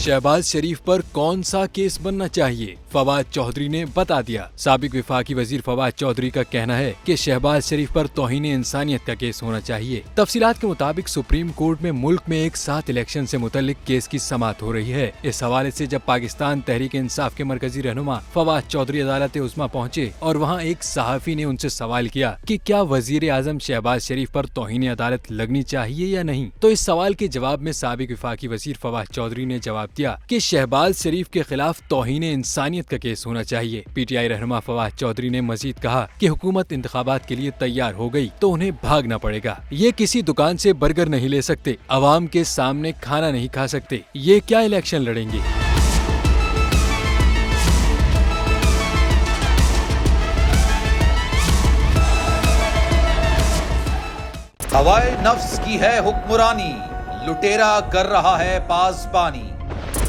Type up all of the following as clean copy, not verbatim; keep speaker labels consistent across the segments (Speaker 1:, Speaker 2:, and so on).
Speaker 1: शहबाज शरीफ पर कौन सा केस बनना चाहिए, फवाद चौधरी ने बता दिया। साबिक वफाकी वजीर फवाद चौधरी का कहना है कि शहबाज शरीफ पर तौहीन इंसानियत का केस होना चाहिए। तफसीलात के मुताबिक सुप्रीम कोर्ट में मुल्क में एक साथ इलेक्शन से मुतल्लिक केस की समाअत हो रही है। इस हवाले से जब पाकिस्तान तहरीक इंसाफ के मरकजी रहनुमा फवाद चौधरी अदालत उज़्मा पहुँचे और वहाँ एक सहाफ़ी ने उनसे सवाल किया कि क्या वजीर आजम शहबाज शरीफ पर तौहीन अदालत लगनी चाहिए या नहीं, तो इस सवाल के जवाब में साबिक वफाकी वजीर फवाद चौधरी ने जवाब दिया कि शहबाज शरीफ के खिलाफ तौहीन इंसानियत का केस होना चाहिए। पीटीआई रहनुमा फवाद चौधरी ने मजीद कहा कि हुकूमत इंतखाबात के लिए तैयार हो गई तो उन्हें भागना पड़ेगा। ये किसी दुकान से बर्गर नहीं ले सकते, अवाम के सामने खाना नहीं खा सकते, ये क्या इलेक्शन लड़ेंगे।
Speaker 2: हवाए नफ्स की है हुक्मरानी, लुटेरा कर रहा है पासबानी।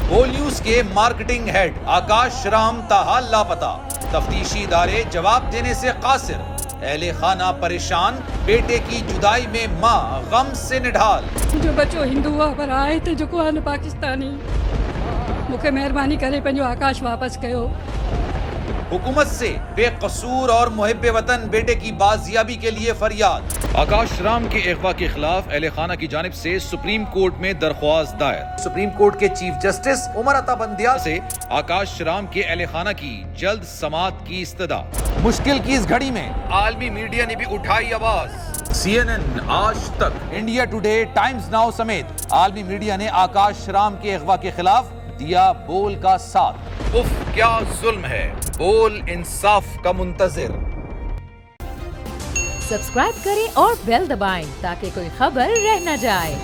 Speaker 2: बोल न्यूज के मार्केटिंग हेड आकाश राम ताहा लापता, तफ्तीशी इदारे जवाब देने से कासिर। अहले खाना परेशान, बेटे की जुदाई में माँ गम से निढाल।
Speaker 3: जो बच्चो हिंदू हुआ पर आए थे जो को पाकिस्तानी, मुखे मेहरबानी करे पंहिंजो आकाश वापस कयो।
Speaker 2: हुकूमत से बेकसूर और मुहिब्बे वतन बेटे की बाजियाबी के लिए फरियाद। आकाश राम के अगवा के खिलाफ अहले खाना की जानिब से सुप्रीम कोर्ट में दरख्वास्त दायर। सुप्रीम कोर्ट के चीफ जस्टिस उमर अता बंदियाल से आकाश राम के अहले खाना की जल्द समाअत की इस्तदा। मुश्किल की इस घड़ी में आलमी मीडिया ने भी उठाई आवाज। CNN, आज तक, इंडिया टुडे, टाइम्स नाउ समेत आलमी मीडिया ने आकाश राम के अगवा के खिलाफ दिया बोल का साथ। उफ क्या जुल्म है, बोल इंसाफ का मुंतजिर।
Speaker 4: सब्सक्राइब करें और बेल दबाएं ताकि कोई खबर रह न जाए।